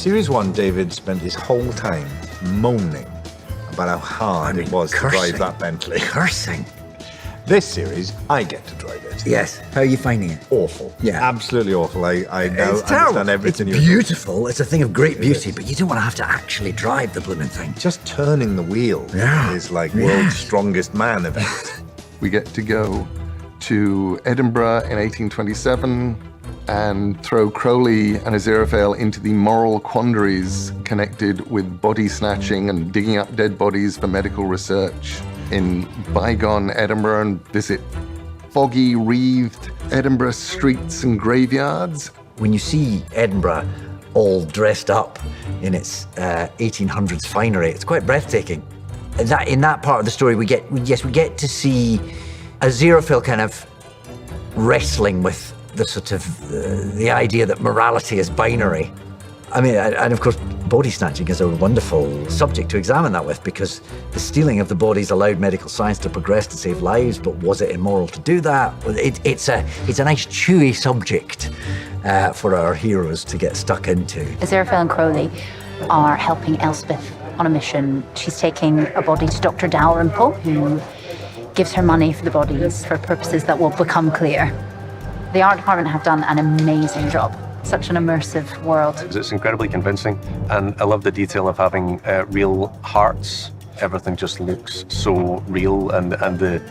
Series 1, David spent his whole time moaning about how hard it was to drive that Bentley. Cursing. This series, I get to drive it. Yes. How are you finding it? Awful. Yeah. Absolutely awful. I now It's terrible. understand everything It's beautiful. It's a thing of great beauty, but you don't want to have to actually drive the blooming thing. Just turning the wheel is like world's strongest man event. We get to go to Edinburgh in 1827 and throw Crowley and Aziraphale into the moral quandaries connected with body snatching and digging up dead bodies for medical research in bygone Edinburgh, and visit foggy, wreathed Edinburgh streets and graveyards. When you see Edinburgh all dressed up in its 1800s finery, it's quite breathtaking. In that part of the story, we get to see Aziraphale kind of wrestling with the sort of the idea that morality is binary. I mean, and of course, body snatching is a wonderful subject to examine that with, because the stealing of the bodies allowed medical science to progress to save lives, but was it immoral to do that? It's a nice chewy subject for our heroes to get stuck into. Aziraphale and Crowley are helping Elspeth on a mission. She's taking a body to Dr. Dalrymple, who gives her money for the bodies for purposes that will become clear. The art department have done an amazing job. Such an immersive world. It's incredibly convincing, and I love the detail of having real hearts. Everything just looks so real, and the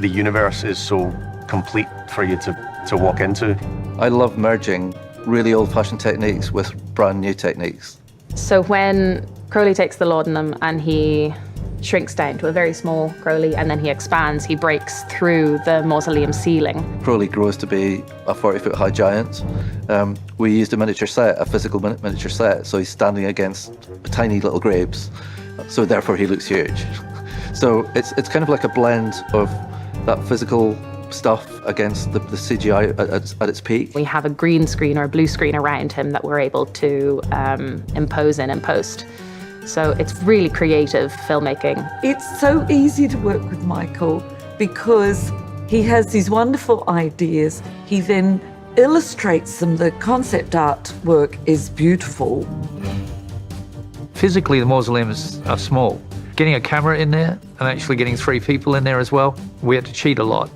universe is so complete for you to walk into. I love merging really old-fashioned techniques with brand new techniques. So when Crowley takes the laudanum and he shrinks down to a very small Crowley, and then he expands, he breaks through the mausoleum ceiling. Crowley grows to be a 40-foot high giant. We used a miniature set, a physical miniature set, so he's standing against tiny little grapes, so therefore he looks huge. So it's kind of like a blend of that physical stuff against the CGI at its peak. We have a green screen or a blue screen around him that we're able to impose in and post. So it's really creative filmmaking. It's so easy to work with Michael because he has these wonderful ideas. He then illustrates them. The concept art work is beautiful. Physically, the mausoleums are small. Getting a camera in there and actually getting 3 people in there as well, we had to cheat a lot.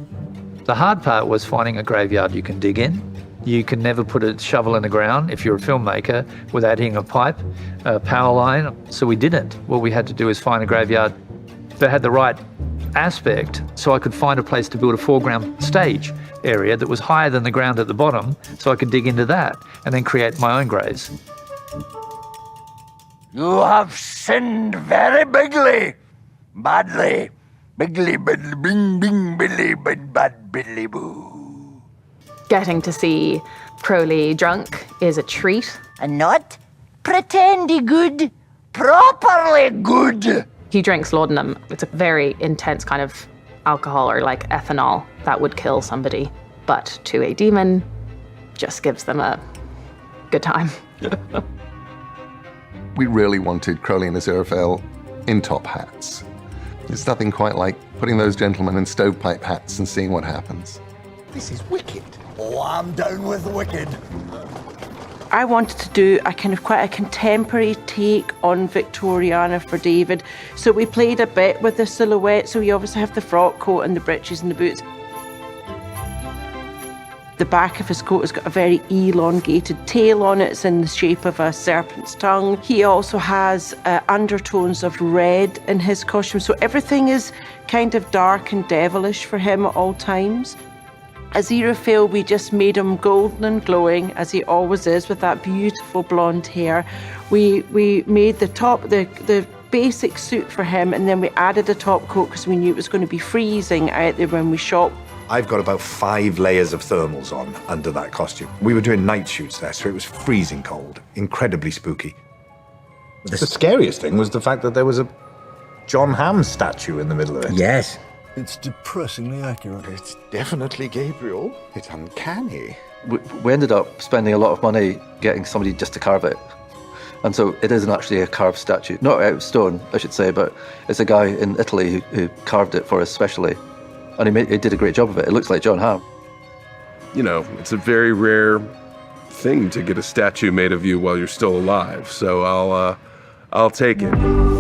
The hard part was finding a graveyard you can dig in. You can never put a shovel in the ground if you're a filmmaker without hitting a pipe, a power line. So we didn't. What we had to do is find a graveyard that had the right aspect, so I could find a place to build a foreground stage area that was higher than the ground at the bottom, so I could dig into that and then create my own graves. You have sinned very bigly, badly, bigly, bidly, bing, bing, billy, bid, bad, billy, boo. Getting to see Crowley drunk is a treat. And not pretendy good, properly good. He drinks laudanum. It's a very intense kind of alcohol, or like ethanol, that would kill somebody. But to a demon, just gives them a good time. We really wanted Crowley and Aziraphale in top hats. There's nothing quite like putting those gentlemen in stovepipe hats and seeing what happens. This is wicked. Oh, I'm down with wicked. I wanted to do a kind of quite a contemporary take on Victoriana for David. So we played a bit with the silhouette. So we obviously have the frock coat and the breeches and the boots. The back of his coat has got a very elongated tail on it. It's in the shape of a serpent's tongue. He also has undertones of red in his costume. So everything is kind of dark and devilish for him at all times. Aziraphale, we just made him golden and glowing, as he always is, with that beautiful blonde hair. We made the top, the basic suit for him, and then we added a top coat because we knew it was going to be freezing out there when we shot. I've got about 5 layers of thermals on under that costume. We were doing night shoots there, so it was freezing cold, incredibly spooky. The scariest thing was the fact that there was a John Hamm statue in the middle of it. Yes. It's depressingly accurate. It's definitely Gabriel. It's uncanny. We ended up spending a lot of money getting somebody just to carve it. And so it isn't actually a carved statue. Not out of stone, I should say, but it's a guy in Italy who carved it for us specially. And he did a great job of it. It looks like John Hamm. You know, it's a very rare thing to get a statue made of you while you're still alive, so I'll take it.